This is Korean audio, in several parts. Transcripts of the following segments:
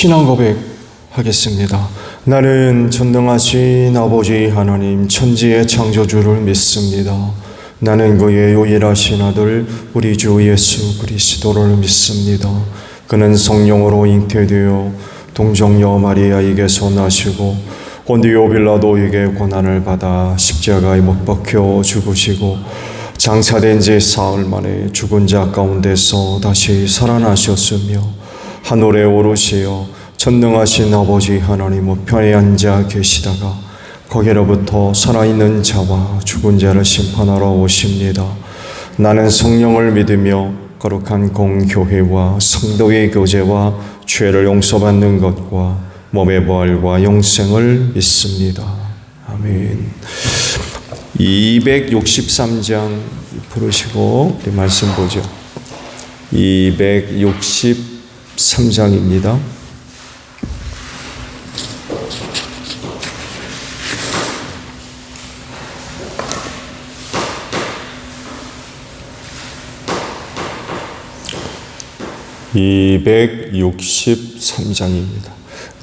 신앙 고백하겠습니다. 나는 전능하신 아버지 하나님 천지의 창조주를 믿습니다. 나는 그의 유일하신 아들 우리 주 예수 그리스도를 믿습니다. 그는 성령으로 잉태되어 동정녀 마리아에게서 나시고 본디오 빌라도에게 고난을 받아 십자가에 못 박혀 죽으시고 장사된 지 사흘 만에 죽은 자 가운데서 다시 살아나셨으며 하늘에 오르시어 전능하신 아버지 하나님 우편에 앉아 계시다가 거기로부터 살아있는 자와 죽은 자를 심판하러 오십니다. 나는 성령을 믿으며 거룩한 공교회와 성도의 교제와 죄를 용서받는 것과 몸의 부활과 영생을 믿습니다. 아멘. 263장 부르시고 우리 말씀 보죠. 263장입니다.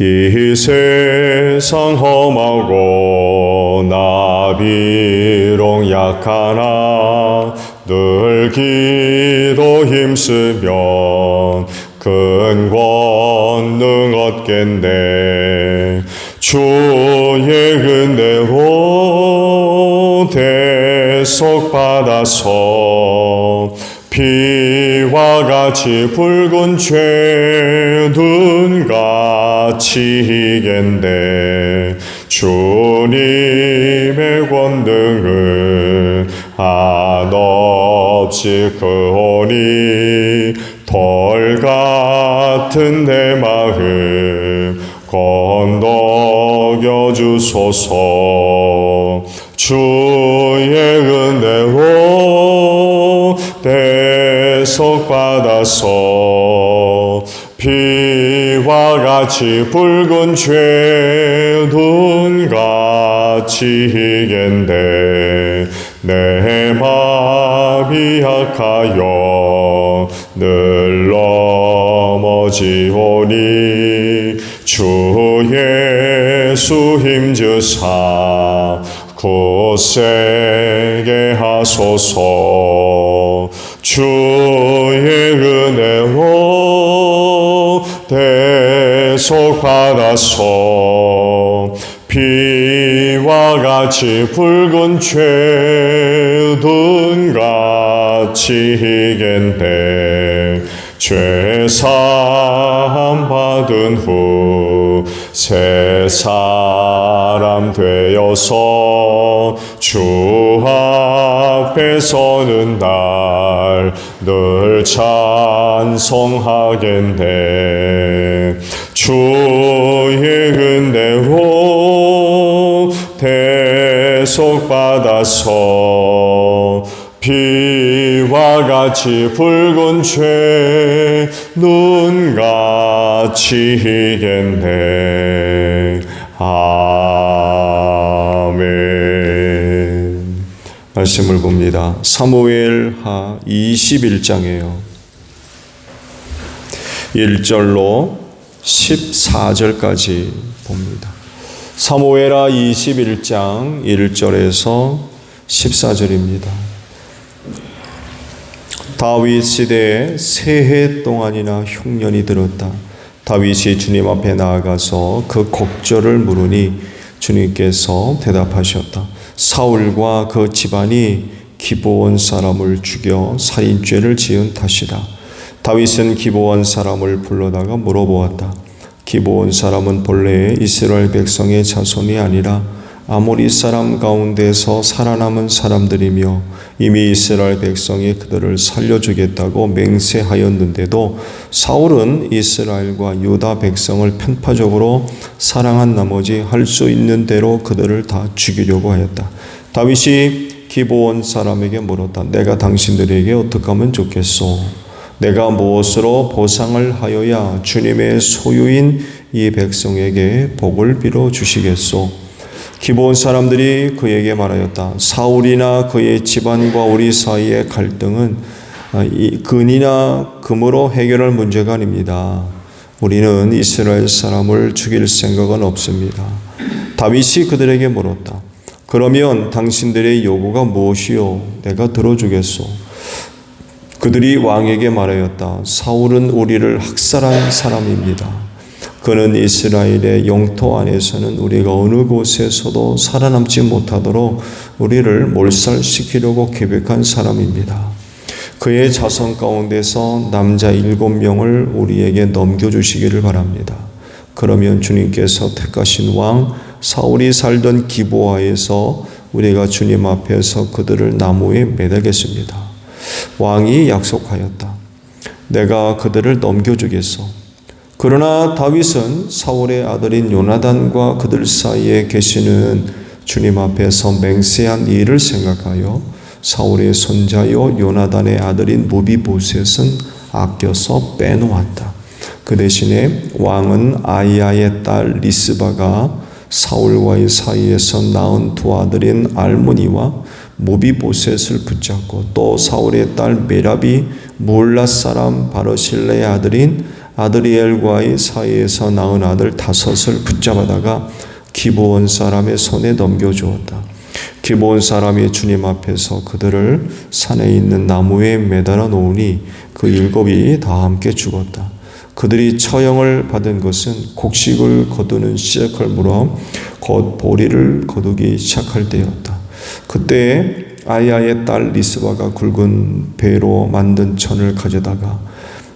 이 세상 험하고 나 비록 약하나 늘 기도 힘쓰면 큰 권능 얻겠네. 주의 은혜로 대속받아서 피와 같이 붉은 죄눈 같이 희겐데 주님의 권능은 한없이 크오니 돌 같은 내 마음 건너겨 주소서. 주의 은혜로 대속받아서 피와 같이 붉은 죄눈 같이 희겐데 내 마음이 약하여 늘 넘어지오니 주 예수 힘주사 굳세게 하소서. 주의 은혜로 대속받아서 피와 같이 붉은 죄눈 같이 희겐데 죄사함 받은 후 새 사람 되어서 주 앞에 서는 날 늘 찬송하겠네. 주의 은혜로 대속받아서 피와 같이 붉은 죄눈 같이 희겠네. 아멘. 말씀을 봅니다. 사무엘하 21장이에요. 1절로 14절까지 봅니다. 사무엘하 21장 1절에서 14절입니다. 다윗 시대에 새해 동안이나 흉년이 들었다. 다윗이 주님 앞에 나아가서 그 곡절을 물으니 주님께서 대답하셨다. 사울과 그 집안이 기브온 사람을 죽여 살인죄를 지은 탓이다. 다윗은 기브온 사람을 불러다가 물어보았다. 기브온 사람은 본래 이스라엘 백성의 자손이 아니라 아모리 사람 가운데서 살아남은 사람들이며 이미 이스라엘 백성이 그들을 살려주겠다고 맹세하였는데도 사울은 이스라엘과 유다 백성을 편파적으로 사랑한 나머지 할 수 있는 대로 그들을 다 죽이려고 하였다. 다윗이 기브온 사람에게 물었다. 내가 당신들에게 어떻게 하면 좋겠소? 내가 무엇으로 보상을 하여야 주님의 소유인 이 백성에게 복을 빌어 주시겠소? 기브온 사람들이 그에게 말하였다. 사울이나 그의 집안과 우리 사이의 갈등은 근이나 금으로 해결할 문제가 아닙니다. 우리는 이스라엘 사람을 죽일 생각은 없습니다. 다윗이 그들에게 물었다. 그러면 당신들의 요구가 무엇이요? 내가 들어주겠소. 그들이 왕에게 말하였다. 사울은 우리를 학살한 사람입니다. 그는 이스라엘의 영토 안에서는 우리가 어느 곳에서도 살아남지 못하도록 우리를 몰살시키려고 계획한 사람입니다. 그의 자손 가운데서 남자 7명을 우리에게 넘겨주시기를 바랍니다. 그러면 주님께서 택하신 왕 사울이 살던 기브아에서 우리가 주님 앞에서 그들을 나무에 매달겠습니다. 왕이 약속하였다. 내가 그들을 넘겨주겠소. 그러나 다윗은 사울의 아들인 요나단과 그들 사이에 계시는 주님 앞에서 맹세한 일을 생각하여 사울의 손자요 요나단의 아들인 무비보셋은 아껴서 빼놓았다. 그 대신에 왕은 아이야의 딸 리스바가 사울과의 사이에서 낳은 두 아들인 알모니와 무비보셋을 붙잡고 또 사울의 딸 메랍이 몰라 사람 바르실레의 아들인 아드리엘과의 사이에서 낳은 아들 5을 붙잡아다가 기브온 사람의 손에 넘겨주었다. 기브온 사람이 주님 앞에서 그들을 산에 있는 나무에 매달아 놓으니 그 7이 다 함께 죽었다. 그들이 처형을 받은 것은 곡식을 거두는 시작할 무렵 곧 보리를 거두기 시작할 때였다. 그때 아야의 딸 리스바가 굵은 배로 만든 천을 가져다가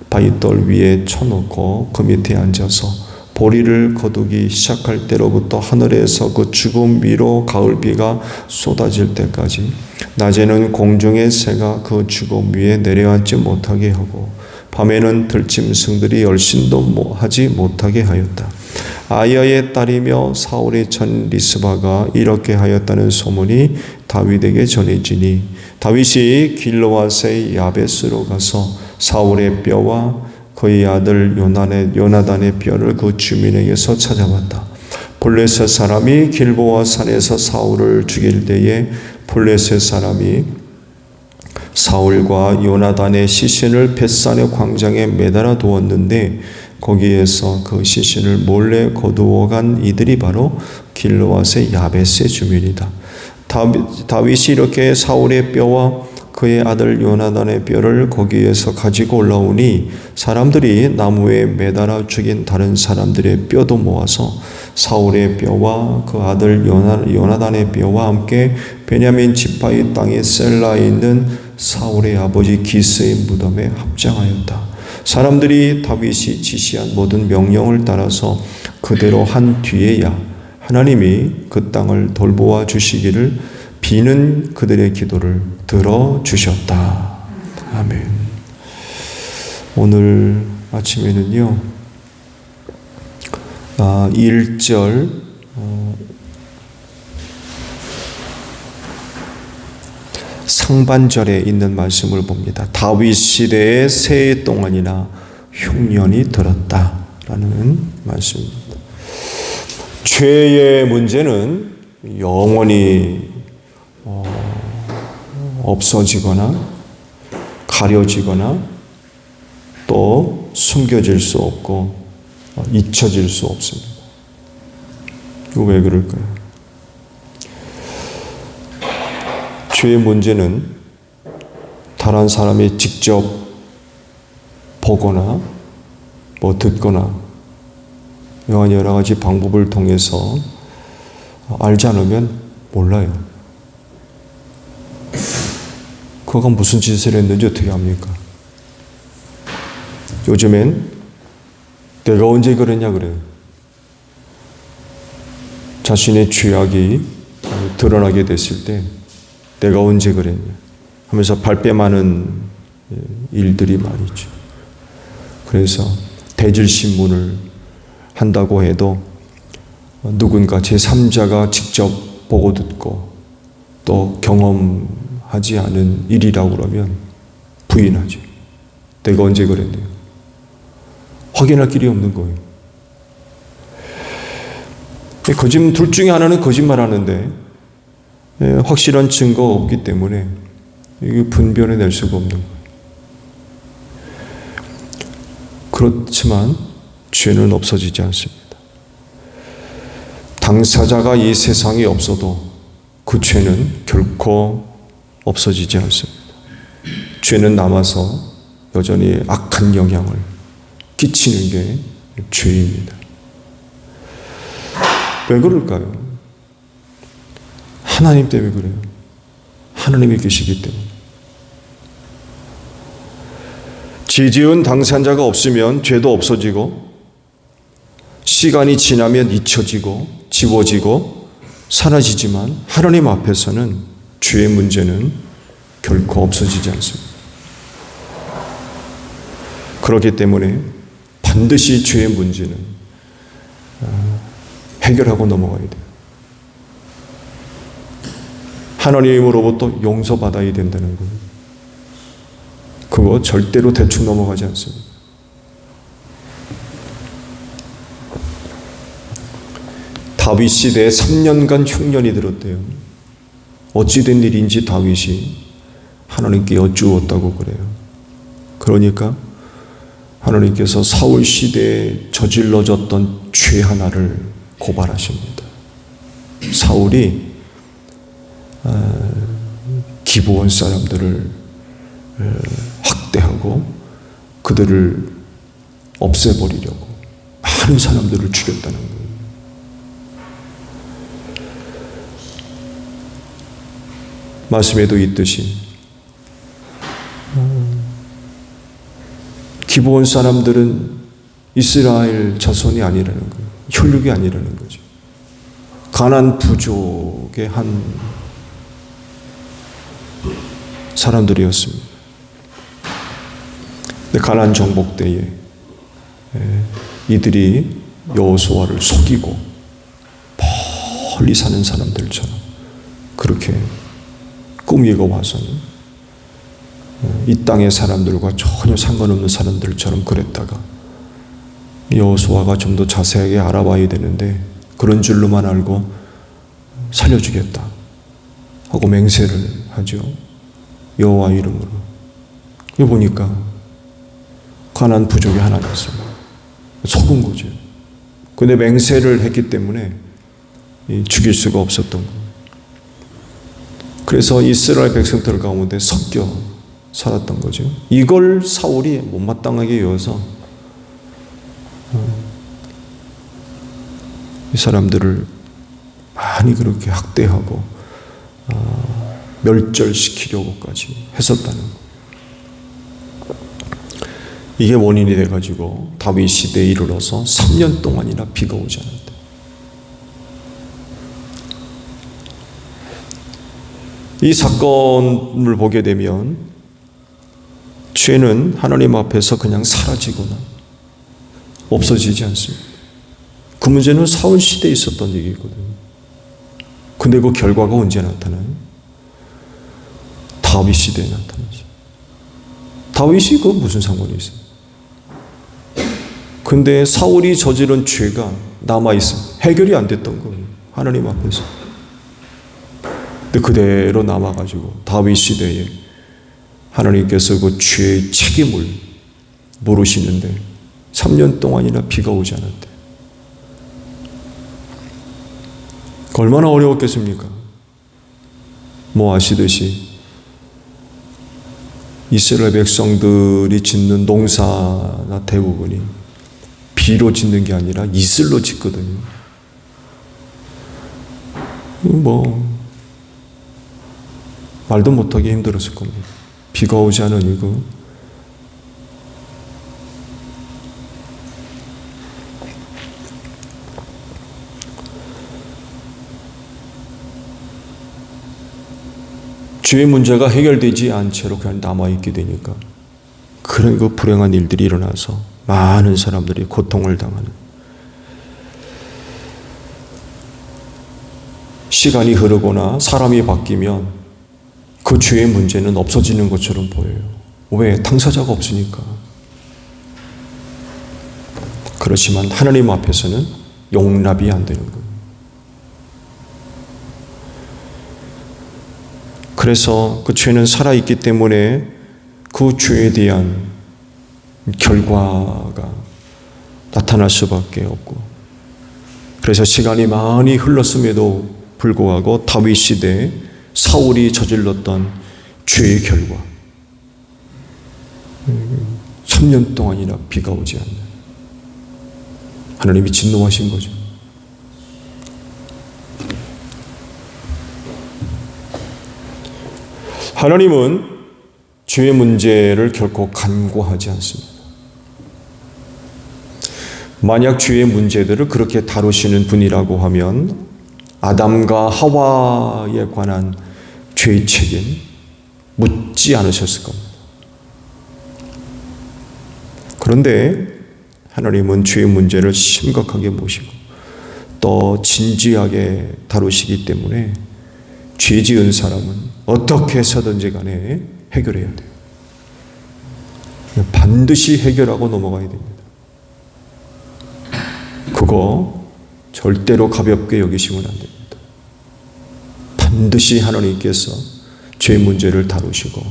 바위돌 위에 쳐놓고 그 밑에 앉아서 보리를 거두기 시작할 때로부터 하늘에서 그 죽음 위로 가을비가 쏟아질 때까지 낮에는 공중의 새가 그 죽음 위에 내려앉지 못하게 하고 밤에는 들짐승들이 열심도 하지 못하게 하였다. 아야의 딸이며 사울의 전 리스바가 이렇게 하였다는 소문이 다윗에게 전해지니 다윗이 길르앗의 야베스로 가서 사울의 뼈와 그의 아들 요나단의 뼈를 그 주민에게서 찾아왔다. 블레셋 사람이 길보아 산에서 사울을 죽일 때에 블레셋 사람이 사울과 요나단의 시신을 벳산의 광장에 매달아 두었는데 거기에서 그 시신을 몰래 거두어간 이들이 바로 길르앗의 야베스의 주민이다. 다윗이 이렇게 사울의 뼈와 그의 아들 요나단의 뼈를 거기에서 가지고 올라오니 사람들이 나무에 매달아 죽인 다른 사람들의 뼈도 모아서 사울의 뼈와 그 아들 요나단의 뼈와 함께 베냐민 지파의 땅의 셀라에 있는 사울의 아버지 기스의 무덤에 합장하였다. 사람들이 다윗이 지시한 모든 명령을 따라서 그대로 한 뒤에야 하나님이 그 땅을 돌보아 주시기를 비는 그들의 기도를 들어주셨다. 아멘. 오늘 아침에는요 1절 상반절에 있는 말씀을 봅니다. 다윗 시대의 새 동안이나 흉년이 들었다라는 말씀입니다. 죄의 문제는 영원히 없어지거나 가려지거나 또 숨겨질 수 없고 잊혀질 수 없습니다. 이거 왜 그럴까요? 죄의 문제는 다른 사람이 직접 보거나 뭐 듣거나 여러 가지 방법을 통해서 알지 않으면 몰라요. 그가 무슨 짓을 했는지 어떻게 합니까? 요즘엔 내가 언제 그랬냐 그래요. 자신의 죄악이 드러나게 됐을 때 내가 언제 그랬냐 하면서 발뺌하는 일들이 많이죠. 그래서 대질신문을 한다고 해도 누군가 제3자가 직접 보고 듣고 또 경험하지 않은 일이라고 그러면 부인하죠. 내가 언제 그랬네요. 확인할 길이 없는 거예요. 거짓말, 둘 중에 하나는 거짓말하는데 확실한 증거가 없기 때문에 이게 분별해낼 수가 없는 거예요. 그렇지만 죄는 없어지지 않습니다. 당사자가 이 세상에 없어도 그 죄는 결코 없어지지 않습니다. 죄는 남아서 여전히 악한 영향을 끼치는 게 죄입니다. 왜 그럴까요? 하나님 때문에 그래요. 하나님이 계시기 때문에. 죄 지은 당사자가 없으면 죄도 없어지고 시간이 지나면 잊혀지고 지워지고 사라지지만 하나님 앞에서는 죄의 문제는 결코 없어지지 않습니다. 그렇기 때문에 반드시 죄의 문제는 해결하고 넘어가야 돼요. 하나님으로부터 용서받아야 된다는 거예요. 그거 절대로 대충 넘어가지 않습니다. 다윗 시대에 3년간 흉년이 들었대요. 어찌된 일인지 다윗이 하나님께 여쭈었다고 그래요. 그러니까 하나님께서 사울 시대에 저질러졌던 죄 하나를 고발하십니다. 사울이 기브온 사람들을 학대하고 그들을 없애버리려고 많은 사람들을 죽였다는 거예요. 말씀에도 있듯이 기브온 사람들은 이스라엘 자손이 아니라는 거예요. 혈육이 아니라는 거죠. 가나안 부족의 한 사람들이었습니다. 가나안 정복 때에 이들이 여호수아를 속이고 멀리 사는 사람들처럼 그렇게 꾸미고 와서는 이 땅의 사람들과 전혀 상관없는 사람들처럼 그랬다가 여호수아가 좀 더 자세하게 알아봐야 되는데 그런 줄로만 알고 살려주겠다 하고 맹세를 하죠. 여호와 이름으로. 그걸 보니까 가나안 부족이 하나였습니다. 속은 거죠. 근데 맹세를 했기 때문에 죽일 수가 없었던 거예요. 그래서 이스라엘 백성들 가운데 섞여 살았던 거죠. 이걸 사울이 못마땅하게 여어서 이 사람들을 많이 그렇게 학대하고 멸절시키려고까지 했었다는 거예요. 이게 원인이 돼가지고 다윗 시대에 이르러서 3년 동안이나 비가 오지 않았다. 이 사건을 보게 되면 죄는 하나님 앞에서 그냥 사라지거나 없어지지 않습니다. 그 문제는 사울 시대에 있었던 얘기거든요. 근데 그 결과가 언제 나타나요? 다윗 시대에 나타나죠. 다윗이 그 무슨 상관이 있어요? 근데 사울이 저지른 죄가 남아있어요. 해결이 안 됐던 거예요. 하나님 앞에서. 근데 그대로 남아가지고 다윗 시대에 하나님께서 그 죄의 책임을 물으시는데 3년 동안이나 비가 오지 않았대. 얼마나 어려웠겠습니까? 뭐 아시듯이 이스라엘 백성들이 짓는 농사나 대부분이 비로 짓는 게 아니라 이슬로 짓거든요. 뭐 말도 못하기 힘들었을 겁니다. 비가 오지 않으니 죄의 문제가 해결되지 않은 채로 그냥 남아있게 되니까 그런 그 불행한 일들이 일어나서 많은 사람들이 고통을 당하는. 시간이 흐르거나 사람이 바뀌면 그 죄의 문제는 없어지는 것처럼 보여요. 왜? 당사자가 없으니까. 그렇지만 하나님 앞에서는 용납이 안 되는 거예요. 그래서 그 죄는 살아있기 때문에 그 죄에 대한 결과가 나타날 수밖에 없고, 그래서 시간이 많이 흘렀음에도 불구하고 다윗 시대에 사울이 저질렀던 죄의 결과, 3년 동안이나 비가 오지 않는, 하나님이 진노하신 거죠. 하나님은 죄의 문제를 결코 간과하지 않습니다. 만약 죄의 문제들을 그렇게 다루시는 분이라고 하면 아담과 하와에 관한 죄의 책임 묻지 않으셨을 겁니다. 그런데 하나님은 죄의 문제를 심각하게 보시고 또 진지하게 다루시기 때문에 죄 지은 사람은 어떻게 해서든지 간에 해결해야 돼요. 반드시 해결하고 넘어가야 됩니다. 그거 절대로 가볍게 여기시면 안 됩니다. 반드시 하나님께서 죄 문제를 다루시고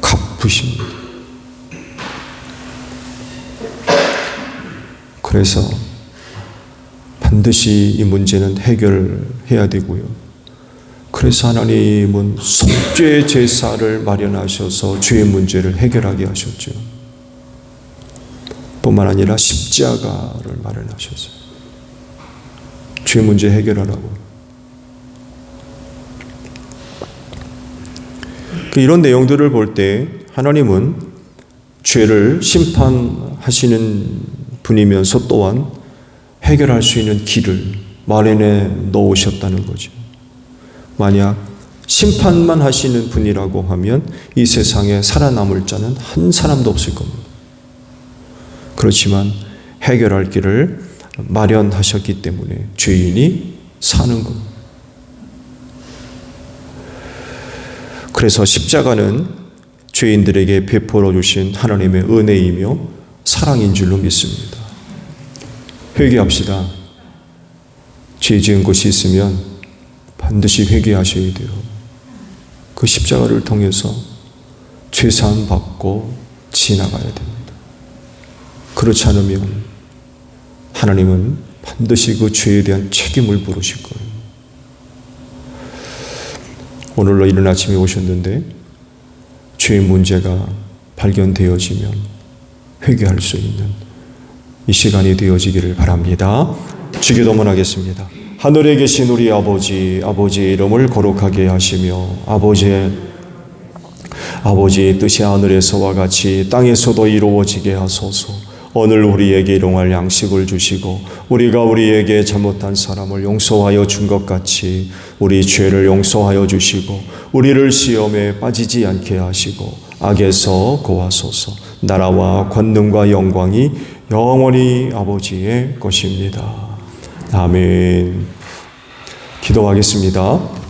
갚으십니다. 그래서 반드시 이 문제는 해결해야 되고요. 그래서 하나님은 속죄 제사를 마련하셔서 죄의 문제를 해결하게 하셨죠. 뿐만 아니라 십자가를 마련하셨어요. 죄 문제 해결하라고. 이런 내용들을 볼 때 하나님은 죄를 심판하시는 분이면서 또한 해결할 수 있는 길을 마련해 놓으셨다는 거죠. 만약 심판만 하시는 분이라고 하면 이 세상에 살아남을 자는 한 사람도 없을 겁니다. 그렇지만 해결할 길을 마련하셨기 때문에 죄인이 사는 겁니다. 그래서 십자가는 죄인들에게 베풀어 주신 하나님의 은혜이며 사랑인 줄로 믿습니다. 회개합시다. 죄 지은 것이 있으면 반드시 회개하셔야 돼요. 그 십자가를 통해서 죄사함 받고 지나가야 됩니다. 그렇지 않으면 하나님은 반드시 그 죄에 대한 책임을 물으실 거예요. 오늘로 이른 아침에 오셨는데 죄의 문제가 발견되어지면 회개할 수 있는 이 시간이 되어지기를 바랍니다. 주기도문 하겠습니다. 하늘에 계신 우리 아버지의 이름을 거룩하게 하시며 아버지의 뜻이 하늘에서와 같이 땅에서도 이루어지게 하소서. 오늘 우리에게 일용할 양식을 주시고 우리가 우리에게 잘못한 사람을 용서하여 준 것 같이 우리 죄를 용서하여 주시고 우리를 시험에 빠지지 않게 하시고 악에서 구하소서. 나라와 권능과 영광이 영원히 아버지의 것입니다. 아멘. 기도하겠습니다.